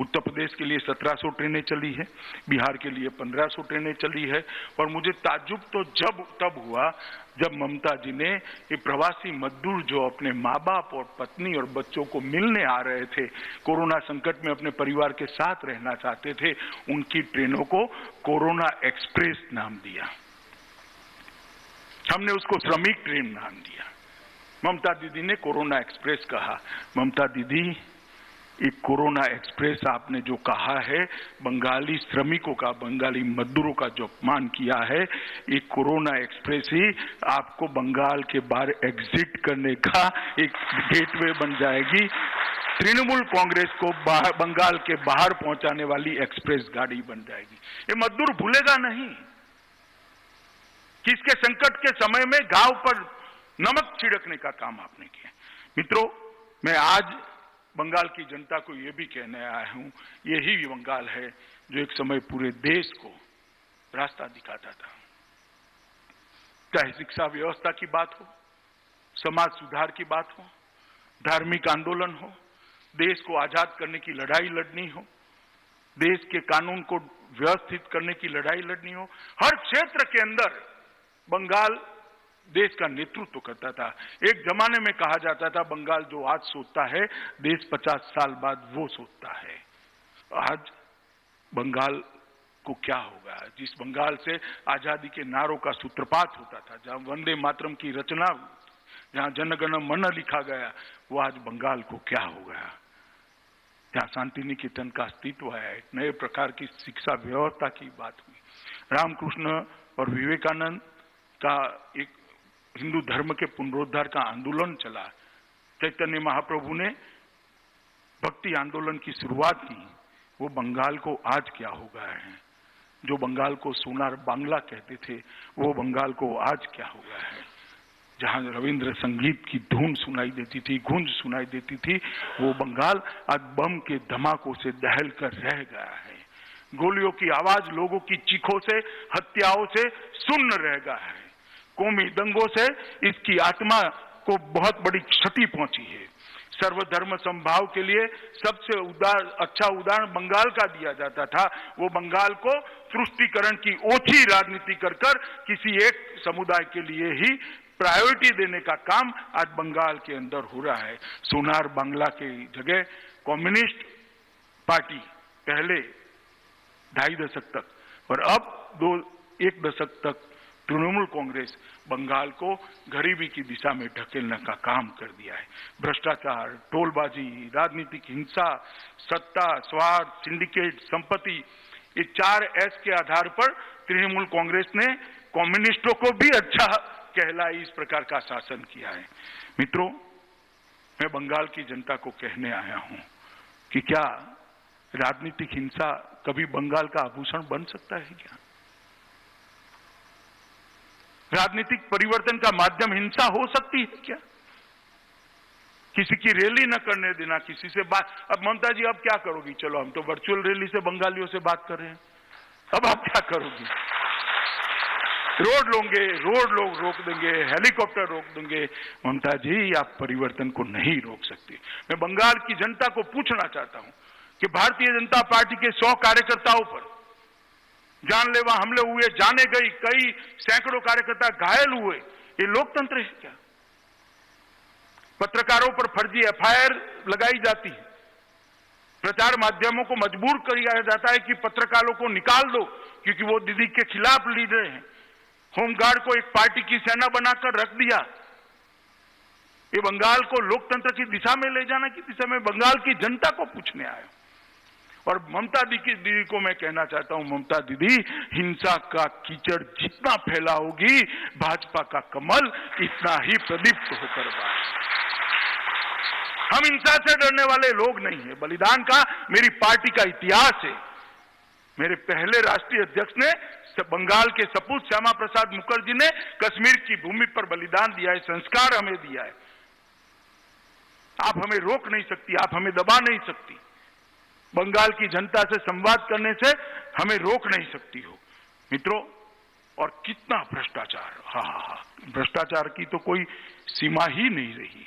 उत्तर प्रदेश के लिए 1700 ट्रेनें चली है, बिहार के लिए 1500 ट्रेनें चली है। और मुझे ताज्जुब तो तब हुआ जब ममता जी ने ये प्रवासी मजदूर जो अपने माँ बाप और पत्नी और बच्चों को मिलने आ रहे थे, कोरोना संकट में अपने परिवार के साथ रहना चाहते थे, उनकी ट्रेनों को कोरोना एक्सप्रेस नाम दिया। हमने उसको श्रमिक ट्रेन नाम दिया। ममता दीदी ने कोरोना एक्सप्रेस कहा। ममता दीदी, एक कोरोना एक्सप्रेस आपने जो कहा है, बंगाली श्रमिकों का, बंगाली मजदूरों का जो अपमान किया है, एक कोरोना एक्सप्रेस ही आपको बंगाल के बाहर एग्जिट करने का एक गेटवे बन जाएगी। तृणमूल कांग्रेस को बंगाल के बाहर पहुंचाने वाली एक्सप्रेस गाड़ी बन जाएगी। ये मजदूर भूलेगा नहीं कि इसके संकट के समय में घाव पर नमक छिड़कने का काम आपने किया। मित्रों, मैं आज बंगाल की जनता को यह भी कहने आया हूं, यही बंगाल है जो एक समय पूरे देश को रास्ता दिखाता था। चाहे शिक्षा व्यवस्था की बात हो, समाज सुधार की बात हो, धार्मिक आंदोलन हो, देश को आजाद करने की लड़ाई लड़नी हो, देश के कानून को व्यवस्थित करने की लड़ाई लड़नी हो, हर क्षेत्र के अंदर बंगाल देश का नेतृत्व करता था। एक जमाने में कहा जाता था, बंगाल जो आज सोचता है, देश 50 साल बाद वो सोचता है। आज बंगाल को क्या होगा? जिस बंगाल से आजादी के नारों का सूत्रपात होता था, जहां वंदे मातरम की रचना, जहां जनगण मन लिखा गया, वो आज बंगाल को क्या होगा? जहां शांति निकेतन का अस्तित्व है, एक नए प्रकार की शिक्षा व्यवस्था की बात हुई। रामकृष्ण और विवेकानंद का एक हिंदू धर्म के पुनरुद्धार का आंदोलन चला। चैतन्य महाप्रभु ने भक्ति आंदोलन की शुरुआत की। वो बंगाल को आज क्या हो गया है? जो बंगाल को सोनार बांग्ला कहते थे, वो बंगाल को आज क्या हो गया है? जहां रविंद्र संगीत की धुन सुनाई देती थी, गूंज सुनाई देती थी, वो बंगाल आज बम के धमाकों से दहल कर रह गया है। गोलियों की आवाज लोगों की चीखों से, हत्याओं से सुन्न रह गया है। कौमी दंगों से इसकी आत्मा को बहुत बड़ी क्षति पहुंची है। सर्वधर्म समभाव के लिए सबसे अच्छा उदाहरण बंगाल का दिया जाता था। वो बंगाल को तुष्टीकरण की ओछी राजनीति कर किसी एक समुदाय के लिए ही प्रायोरिटी देने का काम आज बंगाल के अंदर हो रहा है। सोनार बांग्ला की जगह कम्युनिस्ट पार्टी पहले 2.5 दशक तक और अब 1 दशक तक तृणमूल कांग्रेस बंगाल को गरीबी की दिशा में ढकेलने का काम कर दिया है। भ्रष्टाचार, टोलबाजी, राजनीतिक हिंसा, सत्ता, स्वार्थ, सिंडिकेट, संपत्ति, ये 4 एस के आधार पर तृणमूल कांग्रेस ने कम्युनिस्टों को भी अच्छा कहलाई इस प्रकार का शासन किया है। मित्रों, मैं बंगाल की जनता को कहने आया हूं कि क्या राजनीतिक हिंसा कभी बंगाल का आभूषण बन सकता है क्या? राजनीतिक परिवर्तन का माध्यम हिंसा हो सकती है क्या? किसी की रैली न करने देना, किसी से बात। अब ममता जी, अब क्या करोगी? चलो, हम तो वर्चुअल रैली से बंगालियों से बात कर रहे हैं, अब आप क्या करोगी? रोड लोग रोक देंगे, हेलीकॉप्टर रोक देंगे। ममता जी, आप परिवर्तन को नहीं रोक सकती। मैं बंगाल की जनता को पूछना चाहता हूं कि भारतीय जनता पार्टी के 100 कार्यकर्ताओं पर जानलेवा हमले हुए, जाने गई, कई सैकड़ों कार्यकर्ता घायल हुए, ये लोकतंत्र है क्या? पत्रकारों पर फर्जी एफआईआर लगाई जाती है, प्रचार माध्यमों को मजबूर किया जाता है कि पत्रकारों को निकाल दो क्योंकि वो दीदी के खिलाफ लीड रहे हैं। होमगार्ड को एक पार्टी की सेना बनाकर रख दिया। ये बंगाल को लोकतंत्र की दिशा में ले जाने की दिशा में बंगाल की जनता को पूछने आया। और ममता दीदी को मैं कहना चाहता हूं, ममता दीदी, हिंसा का कीचड़ जितना फैलाओगी, भाजपा का कमल इतना ही प्रदीप्त होकर बाहर। हम हिंसा से डरने वाले लोग नहीं है। बलिदान का मेरी पार्टी का इतिहास है। मेरे पहले राष्ट्रीय अध्यक्ष ने, बंगाल के सपूत श्यामा प्रसाद मुखर्जी ने कश्मीर की भूमि पर बलिदान दिया है, संस्कार हमें दिया है। आप हमें रोक नहीं सकती, आप हमें दबा नहीं सकती। बंगाल की जनता से संवाद करने से हमें रोक नहीं सकती हो। मित्रों, और कितना भ्रष्टाचार, भ्रष्टाचार की तो कोई सीमा ही नहीं रही।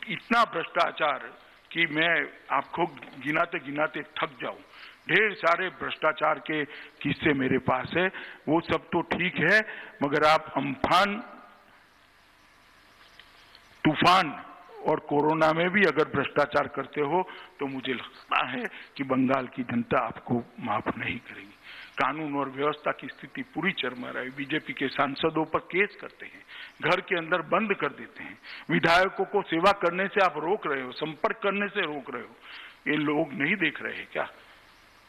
इतना भ्रष्टाचार कि मैं आपको गिनाते गिनाते थक जाऊं। ढेर सारे भ्रष्टाचार के किस्से मेरे पास है, वो सब तो ठीक है, मगर आप अम्फान, तूफान और कोरोना में भी अगर भ्रष्टाचार करते हो तो मुझे लगता है कि बंगाल की जनता आपको माफ नहीं करेगी। कानून और व्यवस्था की स्थिति पूरी चरमरा है। बीजेपी के सांसदों पर केस करते हैं, घर के अंदर बंद कर देते हैं, विधायकों को सेवा करने से आप रोक रहे हो, संपर्क करने से रोक रहे हो। ये लोग नहीं देख रहे हैं क्या?